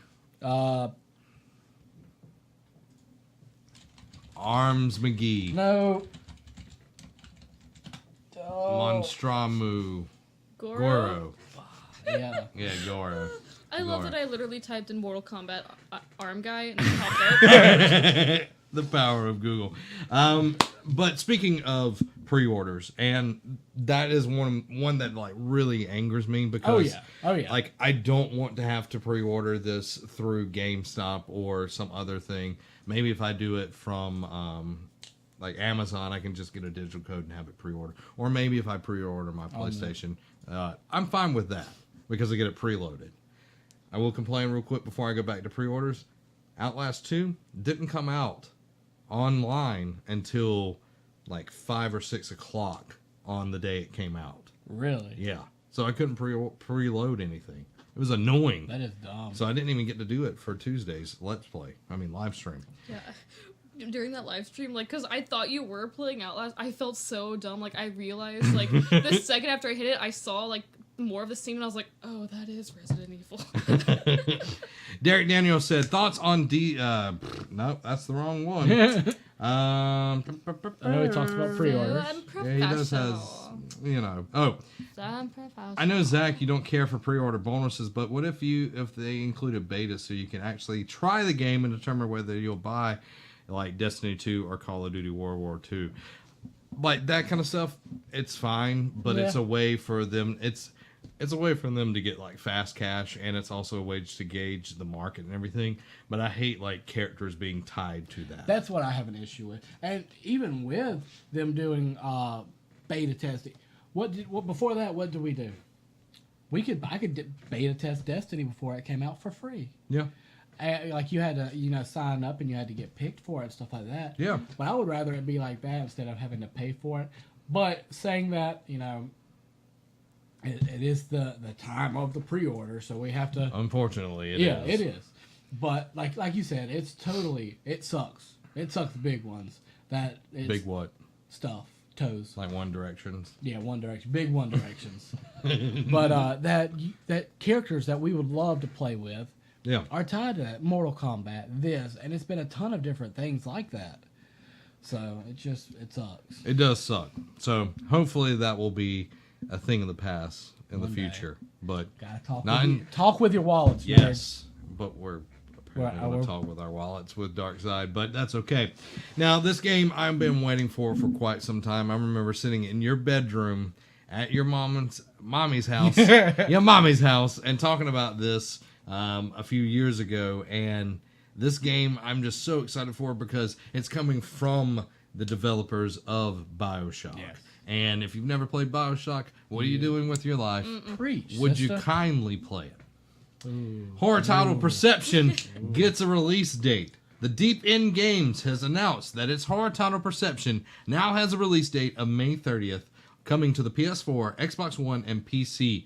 Arms McGee. No. Monstramu. Goro. Yeah. Yeah, Goro. I love that I literally typed in Mortal Kombat Arm Guy and it popped up. The power of Google. But speaking of pre-orders, and that is one that like really angers me because like I don't want to have to pre-order this through GameStop or some other thing. Maybe if I do it from like Amazon, I can just get a digital code and have it pre-order. Or maybe if I pre-order my PlayStation, I'm fine with that because I get it preloaded. I will complain real quick before I go back to pre-orders. Outlast 2 didn't come out online until like 5 or 6 o'clock on the day it came out. Really? Yeah. So I couldn't preload anything. It was annoying. That is dumb. So I didn't even get to do it for Tuesday's live stream. Yeah. During that live stream, like, because I thought you were playing Outlast, I felt so dumb. Like, I realized, like, the second after I hit it, I saw, like, more of the scene, and I was like, oh, that is Resident Evil. Derek Daniel said, thoughts on nope, that's the wrong one. I know he talks about pre-orders. Yeah, he does Oh, I know, Zach, you don't care for pre-order bonuses, but what if they include a beta so you can actually try the game and determine whether you'll buy like Destiny 2 or Call of Duty World War 2. Like that kind of stuff, it's fine, but it's a way for them it's a way for them to get like fast cash, and it's also a way to gauge the market and everything. But I hate like characters being tied to that. That's what I have an issue with. And even with them doing beta testing, before that, what did we do? I could beta test Destiny before it came out for free. Yeah. Like you had to, sign up and you had to get picked for it and stuff like that. Yeah. But I would rather it be like that instead of having to pay for it. But saying that, it is the time of the pre-order, so we have to. Unfortunately, it is. Yeah, it is. But like you said, it sucks. It sucks big ones. Big what? Stuff. toes. Like One Directions. Yeah, One Direction, big One Directions. But that characters that we would love to play with Yeah. are tied to that. Mortal Kombat, this, and it's been a ton of different things like that. So it sucks. It does suck. So hopefully that will be a thing of the past in One the day. future. But Gotta talk with your wallets. yes, but we're apparently We're- going to talk with our wallets with Darkseid, but that's okay. Now, this game I've been waiting for quite some time. I remember sitting in your bedroom at your mommy's house, your mommy's house, and talking about this a few years ago. And this game I'm just so excited for because it's coming from the developers of BioShock. Yes. And if you've never played BioShock, what are you doing with your life? Preach. Would you sister. kindly play it? Horror title Perception gets a release date. The Deep End Games has announced that its horror title Perception now has a release date of May 30th, coming to the PS4, Xbox One, and PC.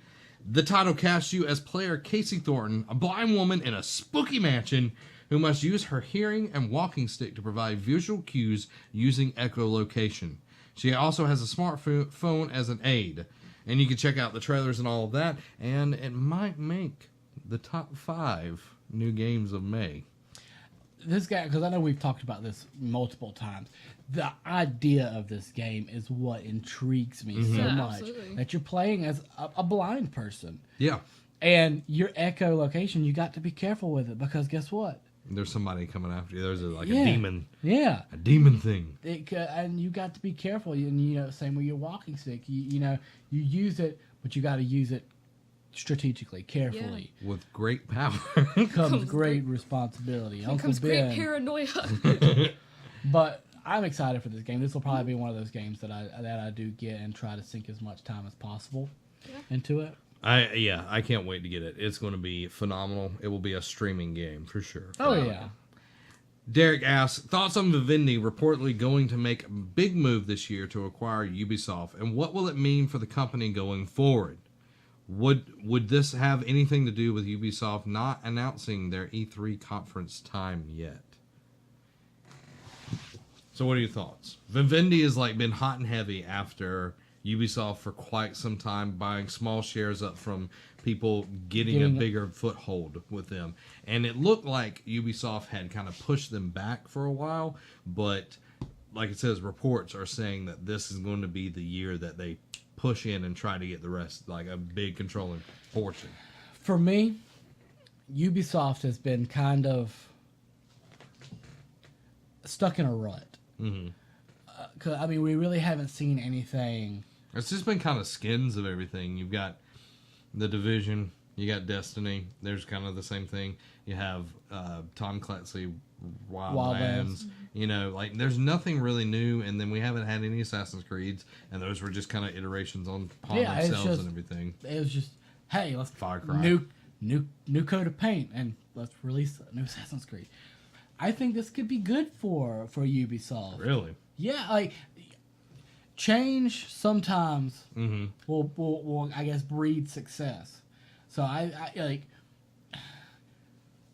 The title casts you as player Casey Thornton, a blind woman in a spooky mansion who must use her hearing and walking stick to provide visual cues using echolocation. She also has a smartphone as an aid. And you can check out the trailers and all of that, and it might make the top 5 new games of May. This guy, because I know we've talked about this multiple times. The idea of this game is what intrigues me so Yeah, much. absolutely. That you're playing as a blind person. Yeah. And your echolocation, you got to be careful with it because guess what? There's somebody coming after you. There's a Yeah. demon. Yeah. A demon thing. And you got to be careful. And, same with your walking stick. You use it, but you got to use it strategically, carefully. With great power. Comes great responsibility. Here Uncle comes Ben. great paranoia. But I'm excited for this game. This will probably be one of those games that I do get and try to sink as much time as possible into it. I can't wait to get it. It's going to be phenomenal. It will be a streaming game for sure. Oh, yeah. Derek asks, thoughts on Vivendi reportedly going to make a big move this year to acquire Ubisoft, and what will it mean for the company going forward? Would this have anything to do with Ubisoft not announcing their E3 conference time yet? So what are your thoughts? Vivendi has been hot and heavy after Ubisoft for quite some time, buying small shares up from people getting a bigger foothold with them. And it looked like Ubisoft had kind of pushed them back for a while, but like it says, reports are saying that this is going to be the year that they push in and try to get the rest, like a big controlling portion. For me, Ubisoft has been kind of stuck in a rut. Mm-hmm. 'Cause, we really haven't seen anything. It's just been kind of skins of everything. You've got The Division, you got Destiny. There's kind of the same thing. You have Tom Clancy, Wildlands. There's nothing really new. And then we haven't had any Assassin's Creeds, and those were just kind of iterations on themselves and everything. It was just, hey, let's Far Cry. new coat of paint and let's release a new Assassin's Creed. I think this could be good for Ubisoft. Really? Yeah, change sometimes will I guess breed success. So I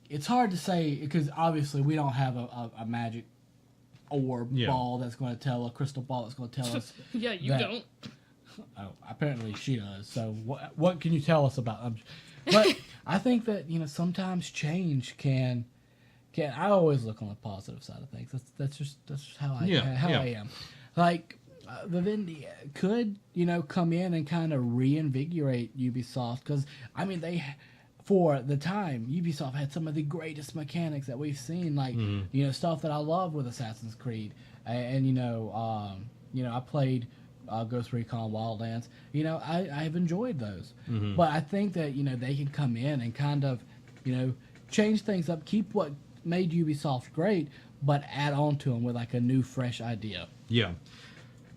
it's hard to say because obviously we don't have a magic orb ball that's going to tell a crystal ball that's going to tell us. Yeah, you don't. Oh, apparently she does. So what can you tell us about? But I think that sometimes change can. I always look on the positive side of things. That's just how I am. Vivendi could come in and kind of reinvigorate Ubisoft because they for the time Ubisoft had some of the greatest mechanics that we've seen, stuff that I love with Assassin's Creed, and I played Ghost Recon Wildlands. I've enjoyed those, but I think that they can come in and kind of change things up, keep what made Ubisoft great, but add on to them with a new, fresh idea. Yeah,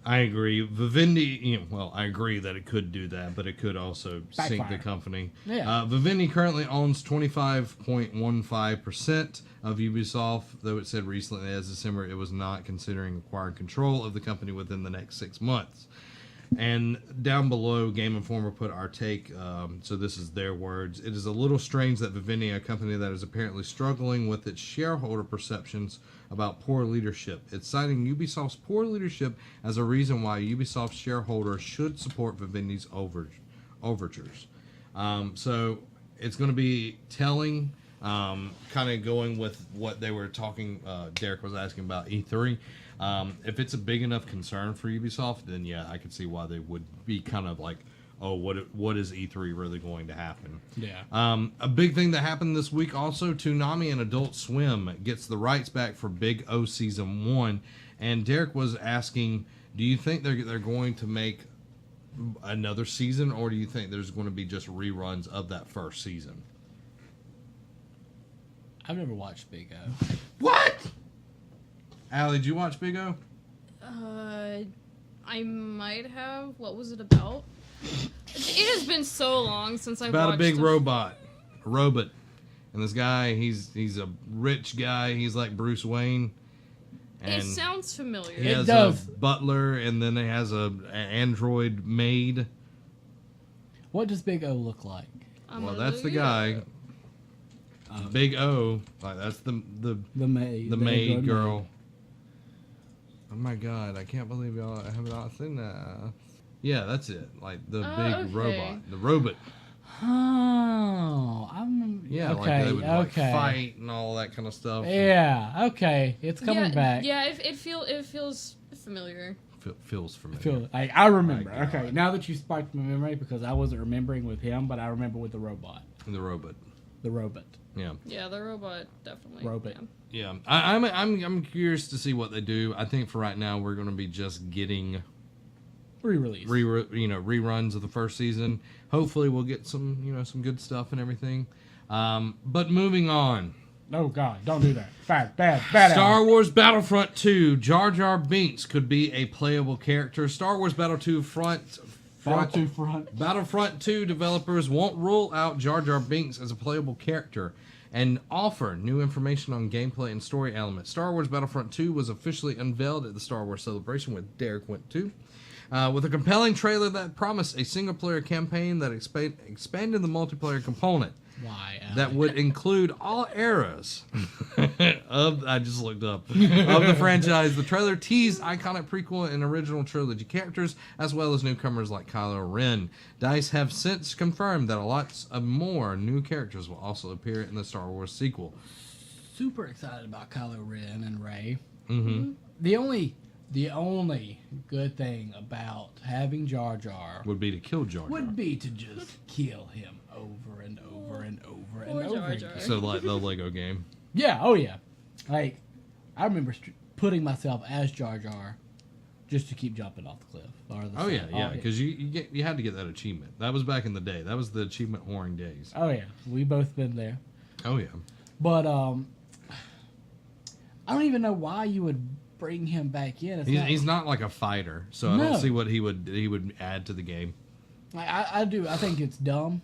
I agree. Vivendi, I agree that it could do that, but it could also sink the company. Yeah. Vivendi currently owns 25.15% of Ubisoft, though it said recently as December it was not considering acquiring control of the company within the next 6 months. And down below, Game Informer put our take, so this is their words. It is a little strange that Vivendi, a company that is apparently struggling with its shareholder perceptions about poor leadership. It's citing Ubisoft's poor leadership as a reason why Ubisoft shareholders should support Vivendi's overtures. So it's going to be telling, kind of going with what they were talking, Derek was asking about E3. If it's a big enough concern for Ubisoft, then yeah, I could see why they would be kind of like, oh, what is E3 really going to happen? Yeah. A big thing that happened this week also, Toonami and Adult Swim gets the rights back for Big O Season 1. And Derek was asking, do you think they're going to make another season, or do you think there's going to be just reruns of that first season? I've never watched Big O. What? Allie, did you watch Big O? I might have. What was it about? It has been so long since I've About watched a big robot. And this guy, he's a rich guy. He's like Bruce Wayne. And it sounds familiar. he has does. a butler, and then he has an android maid. What does Big O look like? Well, that's the guy. Big O, like that's the maid. the maid girl. Oh my god, I can't believe y'all have not seen that. Yeah, that's it. Like the big robot. The robot. Oh, I'm Yeah, okay. like they would like Okay. fight and all that kind of stuff. Yeah. Okay. It's coming back. Yeah, it feels familiar. Feels familiar. I remember. My God. Okay, now that you sparked my memory, because I wasn't remembering with him, but I remember with the robot. The robot. The robot. Yeah. Yeah, the robot definitely. Robot. Yeah. I'm curious to see what they do. I think for right now we're going to be just getting Re-release. reruns of the first season. Hopefully we'll get some good stuff and everything. But moving on. Oh God! Don't do that. Bad. Star Wars Battlefront 2, Jar Jar Binks could be a playable character. Star Wars Battlefront 2 developers won't rule out Jar Jar Binks as a playable character and offer new information on gameplay and story elements. Star Wars Battlefront 2 was officially unveiled at the Star Wars Celebration, where Derek went to, with a compelling trailer that promised a single-player campaign that expanded the multiplayer component. Why? That would include all eras I just looked up of the franchise. The trailer teased iconic prequel and original trilogy characters, as well as newcomers like Kylo Ren. DICE have since confirmed that lots of more new characters will also appear in the Star Wars sequel. Super excited about Kylo Ren and Rey. Mm-hmm. The only good thing about having Jar Jar Would be to kill Jar Jar. would be to just kill him over and over and over and Poor over Jar again. Jar. So like the Lego game. Yeah, oh yeah. Like, I remember putting myself as Jar Jar just to keep jumping off the cliff. Or the Oh yeah, side. yeah. Because you had to get that achievement. That was back in the day. That was the achievement whoring days. Oh yeah, we both been there. Oh yeah. But I don't even know why you would bring him back in. He's not like a fighter, so I No. don't see what he would add to the game. I do. I think it's dumb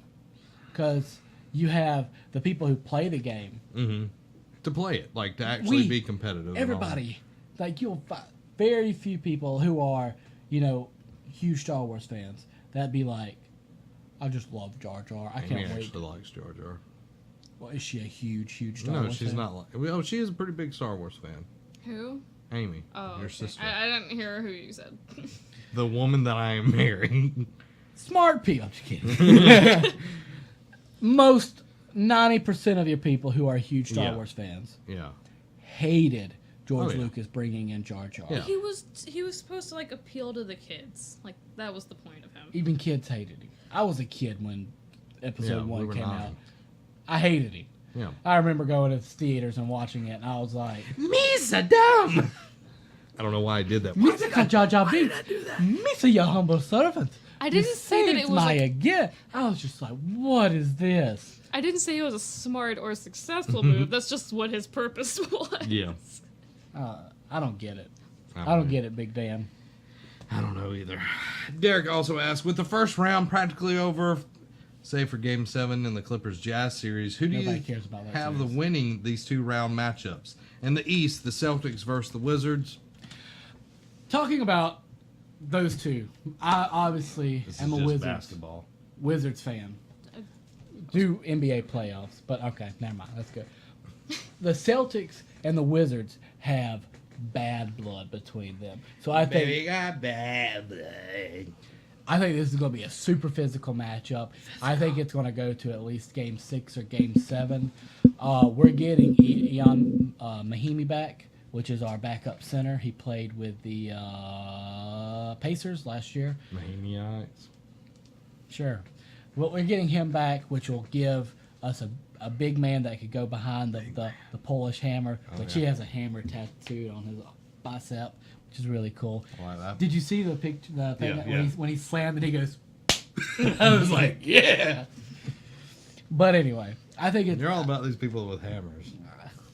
because you have the people who play the game. Mm-hmm. To play it, like to actually be competitive. and all. Everybody, like you'll find very few people who are, huge Star Wars fans that be like, I just love Jar Jar. I Amy can't wait. actually likes Jar Jar. Well, is she a huge Star No, Wars she's fan? not like. Well, she is a pretty big Star Wars fan. Who? Amy, Oh, your okay. sister, I didn't hear who you said. the woman that I am marrying. Smart people. I'm just kidding. Most 90% of your people who are huge Star Yeah. Wars fans Yeah. hated George Oh, yeah. Lucas bringing in Jar Jar. Yeah. He was supposed to like appeal to the kids. Like that was the point of him. Even kids hated him. I was a kid when Episode Yeah, we 1 were came 9. out. I hated him. Yeah. I remember going to the theaters and watching it, and I was like, Misa dumb. I don't know why I did that. Mr. Jar Jar Binks, Mr. your humble servant. I didn't you say that it saved was my like, again. I was just like, what is this? I didn't say it was a smart or successful move. That's just what his purpose was. Yeah. I don't get it. I don't get it, Big Dan. I don't know either. Derek also asked, with the first round practically over, say for Game 7 in the Clippers Jazz series, who do Nobody you cares about that have series. the winning these 2-round matchups? In the East, the Celtics versus the Wizards. Talking about Those two. I obviously This am is a just basketball. Wizards fan. Do NBA playoffs, but okay, never mind. That's good. The Celtics and the Wizards have bad blood between them, so I think Baby got bad blood. I think this is going to be a super physical matchup. I think it's going to go to at least Game 6 or Game 7. We're getting Ian Mahimi back, which is our backup center. He played with the Pacers last year. Maniacs. Sure. Well, we're getting him back, which will give us a big man that could go behind the Polish hammer, which he has a hammer tattooed on his bicep, which is really cool. I like that. Did you see the picture? The thing Yeah, that yeah. when he slammed it, he goes. I was like, yeah. But anyway, I think it's You're all about these people with hammers.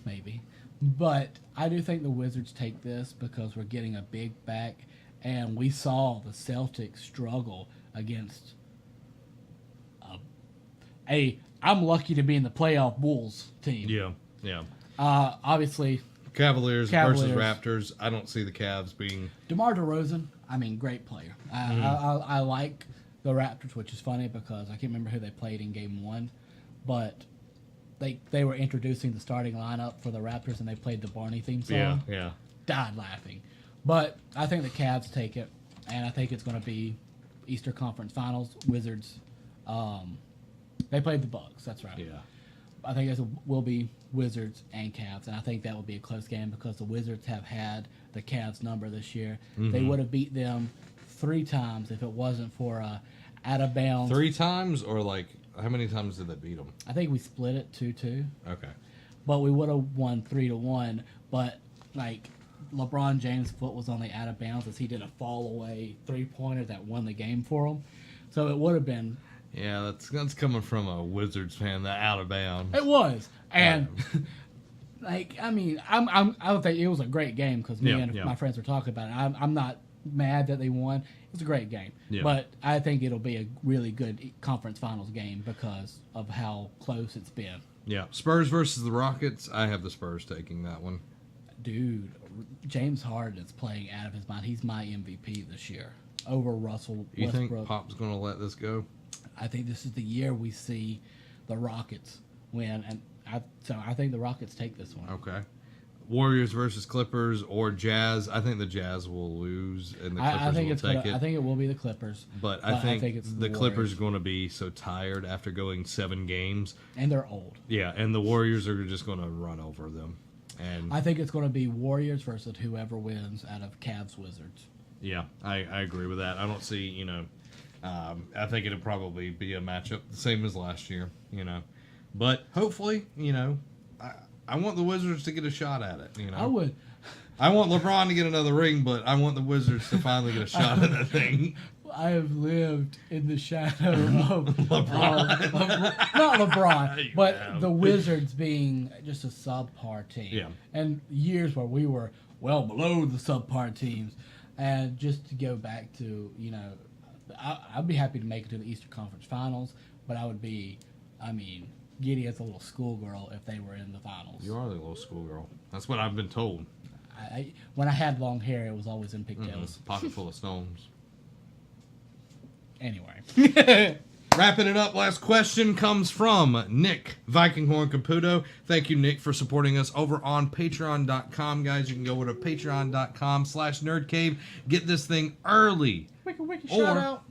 maybe, but I do think the Wizards take this because we're getting a big back, and we saw the Celtics struggle against I'm lucky to be in the playoff Bulls team. Yeah, yeah. Obviously, Cavaliers Cavaliers. versus Raptors. I don't see the Cavs being. DeMar DeRozan, I mean, great player. I like the Raptors, which is funny because I can't remember who they played in Game 1, but they were introducing the starting lineup for the Raptors, and they played the Barney theme song. Yeah, yeah. Died laughing. But I think the Cavs take it, and I think it's going to be Eastern Conference Finals. Wizards, they played the Bucks. That's right. Yeah. I think it will be Wizards and Cavs, and I think that will be a close game because the Wizards have had the Cavs number this year. They would have beat them 3 times if it wasn't for out of bounds. 3 times, or like how many times did they beat them? I think we split it 2-2, Okay. but we would have won 3-1. But like LeBron James' foot was on the out of bounds as he did a fall away 3-pointer that won the game for him. So it would have been. Yeah, that's coming from a Wizards fan. That out of bounds. It was, and like I mean, I don't think it was a great game because me and my friends were talking about it. I'm not mad that they won. It was a great game, but I think it'll be a really good conference finals game because of how close it's been. Yeah, Spurs versus the Rockets. I have the Spurs taking that one. Dude, James Harden is playing out of his mind. He's my MVP this year over Russell You Westbrook. think Pop's going to let this go? I think this is the year we see the Rockets win, and I think the Rockets take this one. Okay. Warriors versus Clippers or Jazz. I think the Jazz will lose, and the Clippers will take it. I think it will be the Clippers. But I think it's the Clippers are going to be so tired after going 7 games. And they're old. Yeah, and the Warriors are just going to run over them. And I think it's going to be Warriors versus whoever wins out of Cavs Wizards. yeah, I agree with that. I don't see, I think it'll probably be a matchup the same as last year, But hopefully, I want the Wizards to get a shot at it, I would. I want LeBron to get another ring, but I want the Wizards to finally get a shot at that thing. I have lived in the shadow of LeBron. Not LeBron, but the Wizards being just a subpar team. Yeah. And years where we were well below the subpar teams. And just to go back to, I'd be happy to make it to the Eastern Conference Finals, but I would be, giddy as a little schoolgirl if they were in the finals. You are the little schoolgirl. That's what I've been told. When I had long hair, it was always in pigtails. Pocket full of stones. Anyway. Wrapping it up, last question comes from Nick Vikinghorn Caputo. Thank you, Nick, for supporting us over on Patreon.com, guys. You can go over to Patreon.com/NerdCave. Get this thing early. Wiki, shout out.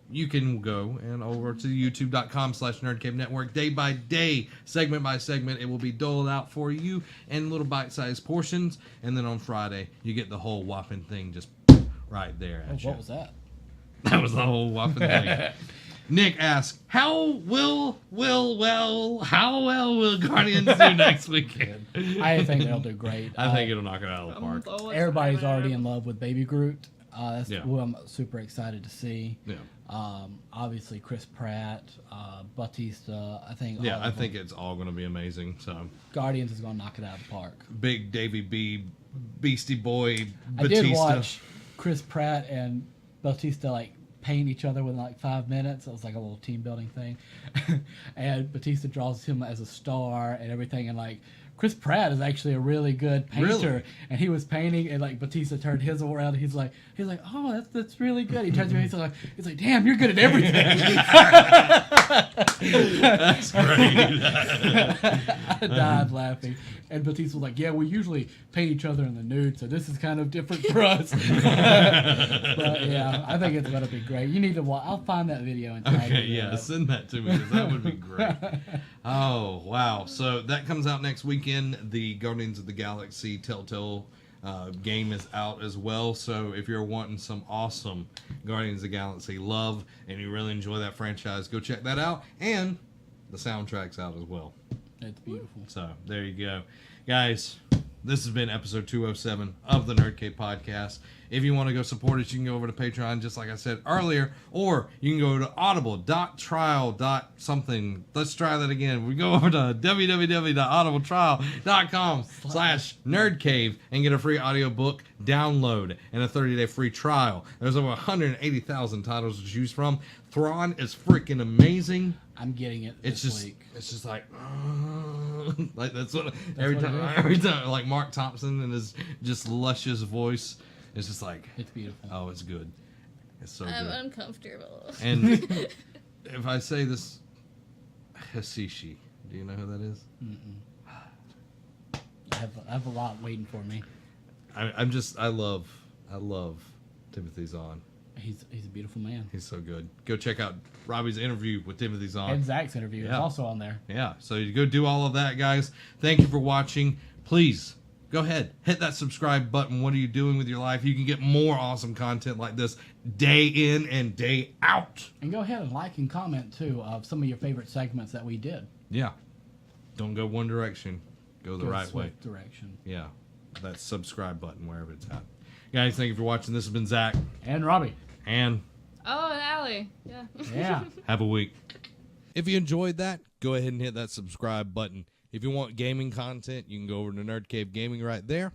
You can go and over to YouTube.com/NerdCave Network. Day by day, segment by segment, it will be doled out for you in little bite-sized portions. And then on Friday, you get the whole whopping thing just right there at you. What was that? That was the whole whopping thing. Nick asks, how well will Guardians do next weekend? I think they'll do great. I think it'll knock it out of the park. Everybody's already in love with Baby Groot. That's Yeah. who I'm super excited to see. Yeah. Obviously, Chris Pratt, Bautista. I think. Yeah, I think it's all going to be amazing. So Guardians is going to knock it out of the park. Big Davy B, Beastie Boy, Batista. I did watch Chris Pratt and Bautista paint each other within 5 minutes. It was like a little team building thing. And Batista draws him as a star and everything, and Chris Pratt is actually a really good painter, Really? and he was painting, and like Batista turned his around, and he's like, oh, that's really good. He turns around, he's like, damn, you're good at everything. That's great. I died laughing, and Batista was like, yeah, we usually paint each other in the nude, so this is kind of different for us. But yeah, I think it's gonna be great. You need to watch. I'll find that video and tag Okay, it yeah, up. send that to me because that would be great. Oh, wow. So that comes out next weekend. The Guardians of the Galaxy Telltale game is out as well. So if you're wanting some awesome Guardians of the Galaxy love and you really enjoy that franchise, go check that out. And the soundtrack's out as well. It's beautiful. So there you go. Guys, this has been episode 207 of the Nerd Cave Podcast. If you want to go support us, you can go over to Patreon, just like I said earlier, or you can go to audible.trial.something. Let's try that again. We go over to www.audibletrial.com/nerdcave and get a free audiobook download and a 30-day free trial. There's over 180,000 titles to choose from. Thrawn is freaking amazing. I'm getting it It's this just, week. it's just like that's what every time, like Mark Thompson and his just luscious voice, it's just like It's beautiful. oh, it's good, it's so I'm good. uncomfortable. And if I say this, Hasishi, do you know who that is? I have a lot waiting for me. I love Timothy Zahn. He's a beautiful man. He's so good. Go check out Robbie's interview with Timothy Zahn. And Zach's interview is Yeah. also on there. Yeah, so you go do all of that, guys. Thank you for watching. Please go ahead, hit that subscribe button. What are you doing with your life? You can get more awesome content like this day in and day out. And go ahead and like and comment too of some of your favorite segments that we did. Yeah, don't go one direction. Go the Go right way. swift direction. Yeah, that subscribe button wherever it's at. Guys, thank you for watching. This has been Zach, And Robbie. and Oh, and Allie. Yeah. Yeah. have a week. If you enjoyed that, go ahead and hit that subscribe button. If you want gaming content, you can go over to Nerd Cave Gaming right there.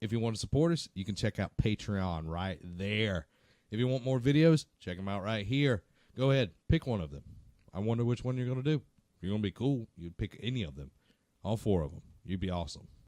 If you want to support us, you can check out Patreon right there. If you want more videos, check them out right here. Go ahead, pick one of them. I wonder which one you're going to do. If you're going to be cool, you'd pick any of them. All 4 of them. You'd be awesome.